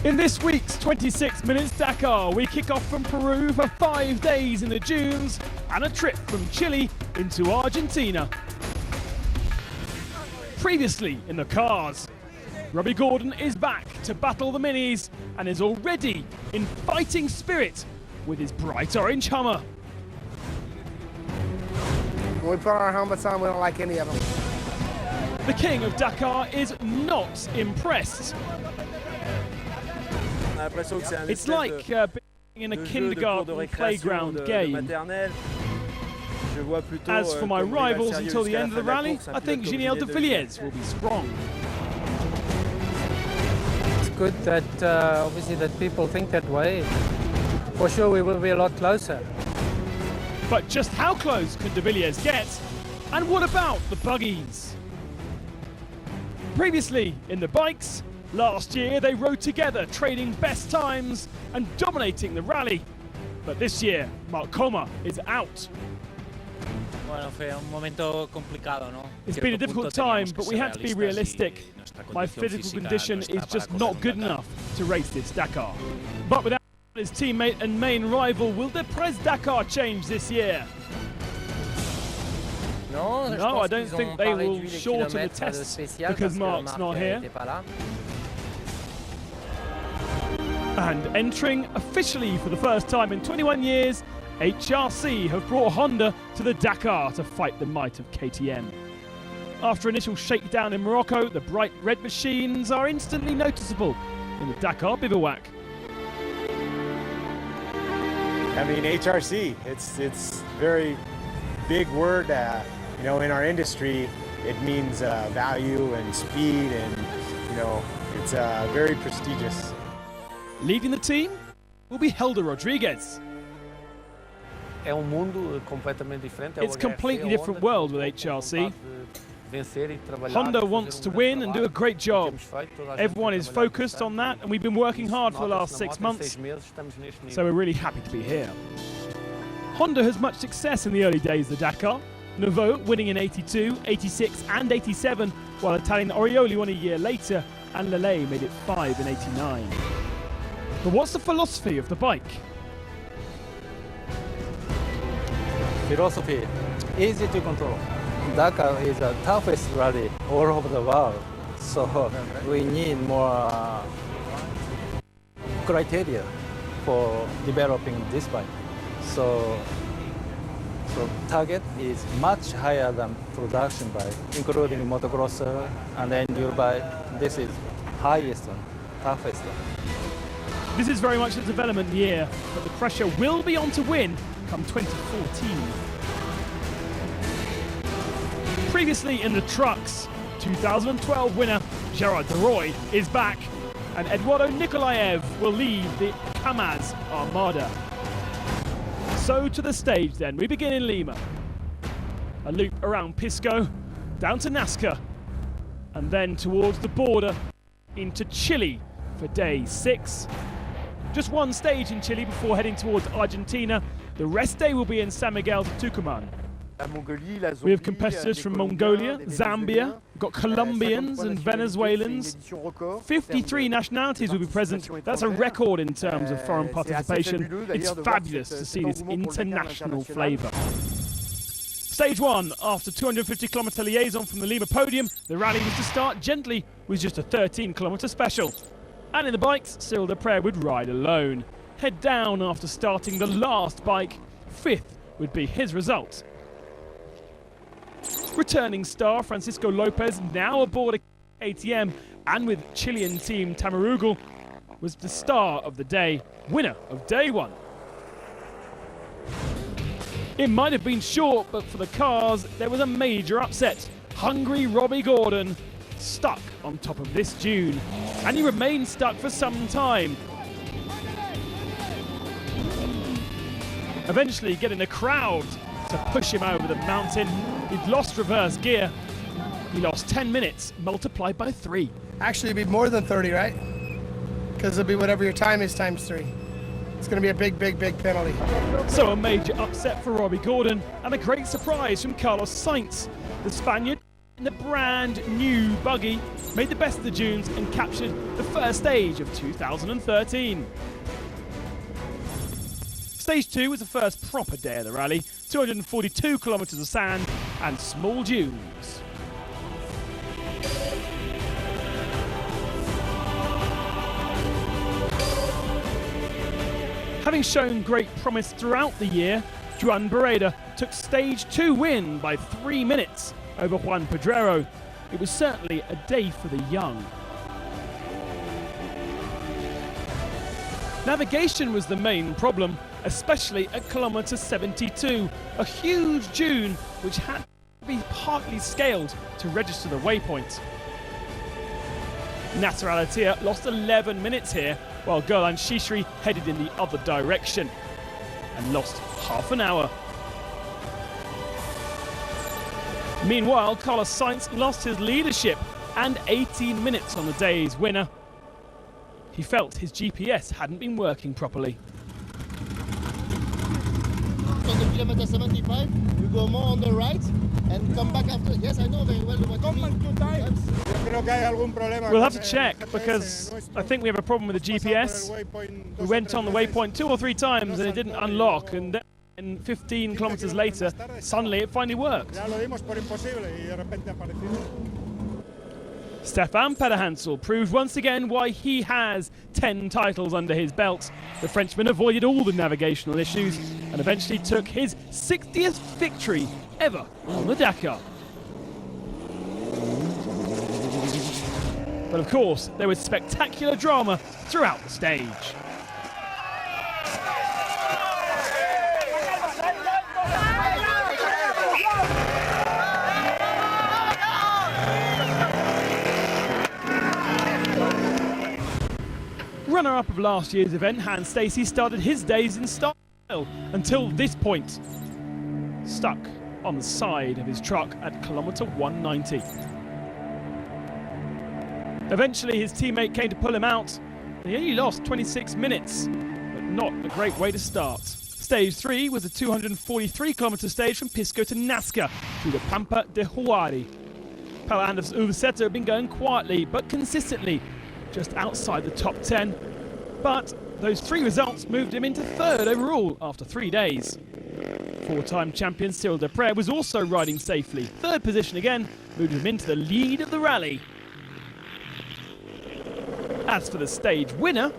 In this week's 26 Minutes Dakar, we kick off from Peru for 5 days in the dunes and a trip from Chile into Argentina. Previously in the cars, Robbie Gordon is back to battle the minis and is already in fighting spirit with his bright orange Hummer. When we put our helmets on, we don't like any of them. The king of Dakar is not impressed. It's like being in a kindergarten playground game. As for my rivals until the end of the rally, I think Giniel de Villiers will be strong. It's good that obviously that people think that way. For sure we will be a lot closer. But just how close could de Villiers get? And what about the buggies? Previously in the bikes, last year they rode together, trading best times and dominating the rally. But this year, Mark Coma is out. It's been a difficult time, but we had to be realistic. My physical condition is just not good enough to race this Dakar. But without his teammate and main rival, will the Press Dakar change this year? No, I don't think they will shorten the tests because Mark's not here. And entering officially for the first time in 21 years, HRC have brought Honda to the Dakar to fight the might of KTM. After initial shakedown in Morocco, the bright red machines are instantly noticeable in the Dakar bivouac. I mean, HRC, it's very big word. You know, in our industry, it means value and speed, and you know, it's very prestigious. Leading the team will be Helder Rodriguez. It's a completely different world with HRC. Honda wants to win and do a great job. Everyone is focused on that, and we've been working hard for the last 6 months, so we're really happy to be here. Honda has much success in the early days of the Dakar. Nouveau winning in 82, 86 and 87, while Italian Orioli won a year later, and Lele made it 5 in 89. But what's the philosophy of the bike? Philosophy, easy to control. Dakar is the toughest rally all over the world, so we need more criteria for developing this bike. So target is much higher than production bike, including motocrosser and enduro bike. This is highest one, toughest one. This is very much a development year, but the pressure will be on to win come 2014. Previously in the trucks, 2012 winner Gerard Deroy is back, and Eduardo Nikolaev will lead the Kamaz Armada. So to the stage then, we begin in Lima. A loop around Pisco, down to Nazca, and then towards the border into Chile for day 6. Just one stage in Chile before heading towards Argentina. The rest day will be in San Miguel to Tucumán. We have competitors from Mongolia, Zambia, we've got Colombians and Venezuelans. 53 nationalities will be present. That's a record in terms of foreign participation. It's fabulous to see this international flavour. Stage 1, after 250-kilometre liaison from the Lima podium, the rally was to start gently with just a 13-kilometre special. And in the bikes, Cyril Desprez would ride alone. Head down after starting the last bike. 5th would be his result. Returning star Francisco Lopez, now aboard a KTM and with Chilean team Tamarugal, was the star of the day, winner of day 1. It might have been short, but for the cars, there was a major upset. Hungry Robbie Gordon stuck on top of this dune, and he remained stuck for some time. Eventually getting a crowd to push him over the mountain. He'd lost reverse gear. He lost 10 minutes, multiplied by 3. Actually, it'd be more than 30, right? Because it'll be whatever your time is times 3. It's going to be a big, big, big penalty. So a major upset for Robbie Gordon, and a great surprise from Carlos Sainz. The Spaniard in the brand new buggy, made the best of the dunes and captured the first stage of 2013. Stage 2 was the first proper day of the rally, 242 kilometres of sand and small dunes. Having shown great promise throughout the year, Joan Barreda took Stage 2 win by 3 minutes over Juan Pedrero. It was certainly a day for the young. Navigation was the main problem, especially at kilometre 72, a huge dune which had to be partly scaled to register the waypoint. Nasser Al-Attiyah lost 11 minutes here, while Golan Shishri headed in the other direction and lost half an hour. Meanwhile, Carlos Sainz lost his leadership and 18 minutes on the day's winner. He felt his GPS hadn't been working properly. On the kilometer 75, you go more on the right and come back after. Yes, I know very well what you mean. We'll have to check because I think we have a problem with the GPS. We went on the waypoint 2 or 3 times and it didn't unlock, and then 15 kilometers later, suddenly it finally worked. Stefan Pederhansel proved once again why he has 10 titles under his belt. The Frenchman avoided all the navigational issues and eventually took his 60th victory ever on the Dakar. But of course, there was spectacular drama throughout the stage. Runner-up of last year's event, Hans Stacey started his days in style until this point, stuck on the side of his truck at kilometre 190. Eventually his teammate came to pull him out, and he only lost 26 minutes, but not a great way to start. Stage 3 was a 243 kilometre stage from Pisco to Nazca through the Pampa de Huari. Pala-Anders Uvesetter had been going quietly but consistently, just outside the top 10. But those 3 results moved him into 3rd overall after 3 days. 4-time champion Cyril Desprez was also riding safely. 3rd position again moved him into the lead of the rally. As for the stage winner,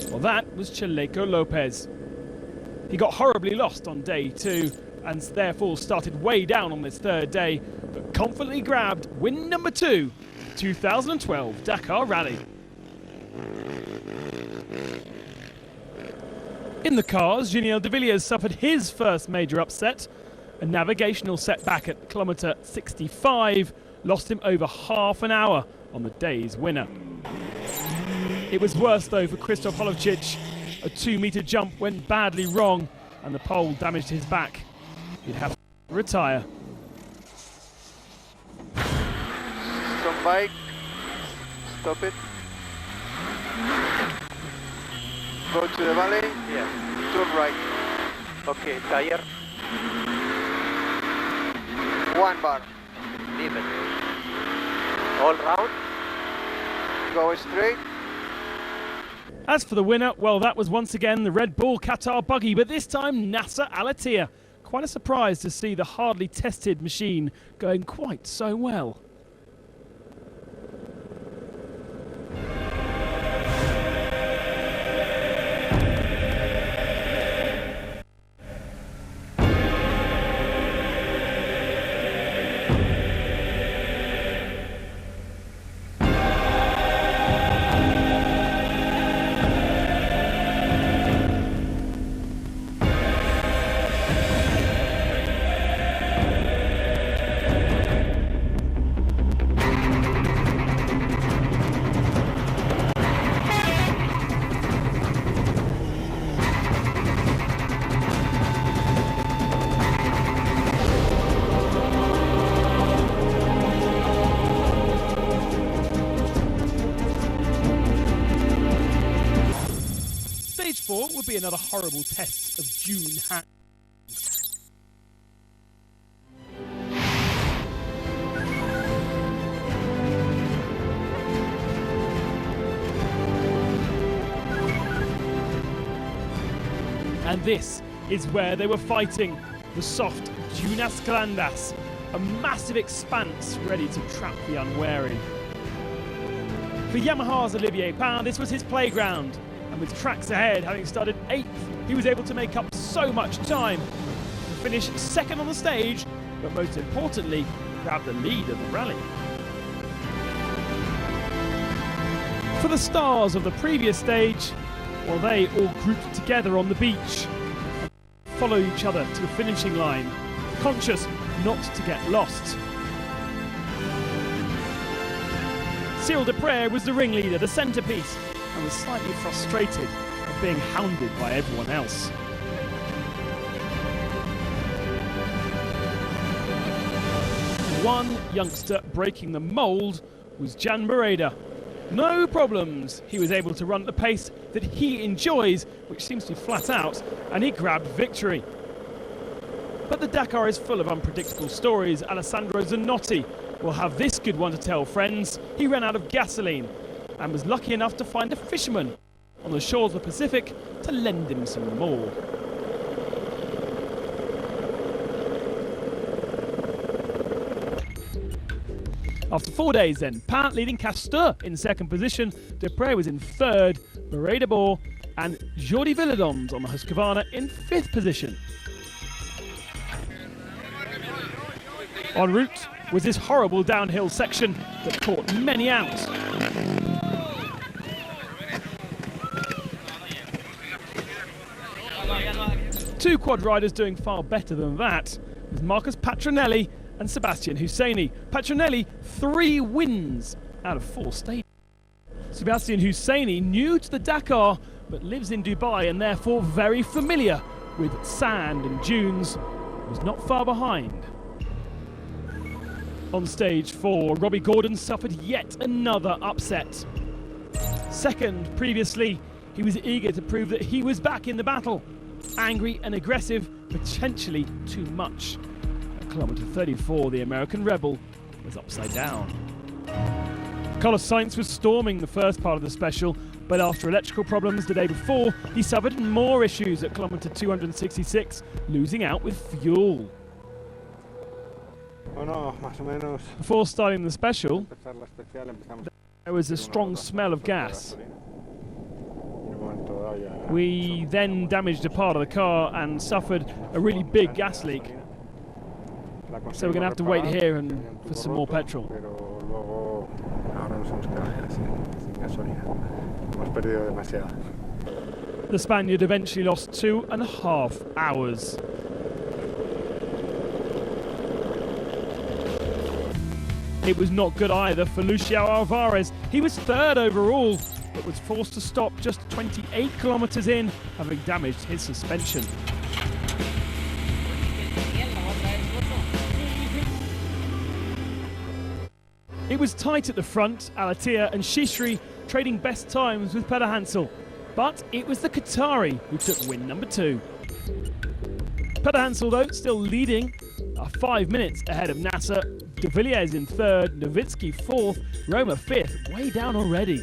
well, that was Chaleco Lopez. He got horribly lost on day 2 and therefore started way down on this 3rd day, but confidently grabbed win number 2, 2012 Dakar Rally. In the cars, Geniel de Villiers suffered his first major upset. A navigational setback at kilometre 65 lost him over half an hour on the day's winner. It was worse though for Krzysztof Holovcic. A 2-metre jump went badly wrong and the pole damaged his back. He'd have to retire. Stop bike. Stop it. Go to the valley. Yeah. Turn right. Okay, tire. 1 bar. Leave it. All round. Go straight. As for the winner, well, that was once again the Red Bull Qatar buggy, but this time Nasser Al-Attiyah. Quite a surprise to see the hardly tested machine going quite so well. would be another horrible test of June hand. And this is where they were fighting, the soft Dunas Grandas, a massive expanse ready to trap the unwary. For Yamaha's Olivier Pain, this was his playground, and with tracks ahead, having started 8th, he was able to make up so much time to finish second on the stage, but most importantly, grab the lead of the rally. For the stars of the previous stage, well, they all grouped together on the beach, follow each other to the finishing line, conscious not to get lost. Cyril Deprez was the ringleader, the centrepiece, and was slightly frustrated at being hounded by everyone else. One youngster breaking the mould was Jan Bareda. No problems, he was able to run at the pace that he enjoys, which seems to be flat out, and he grabbed victory. But the Dakar is full of unpredictable stories. Alessandro Zanotti will have this good one to tell, friends. He ran out of gasoline and was lucky enough to find a fisherman on the shores of the Pacific to lend him some more. After 4 days then, Pain leading Castor in second position, Deprez was in third, Bareda Bor and Jordi Villadons on the Husqvarna in 5th position. En route was this horrible downhill section that caught many out. Two quad riders doing far better than that was Marcus Patronelli and Sebastian Husseini. Patronelli, 3 wins out of 4 stages. Sebastian Husseini, new to the Dakar, but lives in Dubai and therefore very familiar with sand and dunes, was not far behind. On stage 4, Robbie Gordon suffered yet another upset. Second previously, he was eager to prove that he was back in the battle. Angry and aggressive, potentially too much. At kilometre 34, the American rebel was upside down. Carlos Sainz was storming the first part of the special, but after electrical problems the day before, he suffered more issues at kilometre 266, losing out with fuel. Before starting the special, there was a strong smell of gas. We then damaged a part of the car and suffered a really big gas leak. So we're going to have to wait here and for some more petrol. The Spaniard eventually lost 2.5 hours. It was not good either for Lucio Alvarez. He was third overall, but was forced to stop just 28 kilometers in, having damaged his suspension. It was tight at the front, Alatia and Shishri trading best times with Peder Hansel. But it was the Qatari who took win number 2. Peder Hansel, though, still leading, 5 minutes ahead of Nasser. De Villiers in third, Novitsky 4th, Roma 5th, way down already.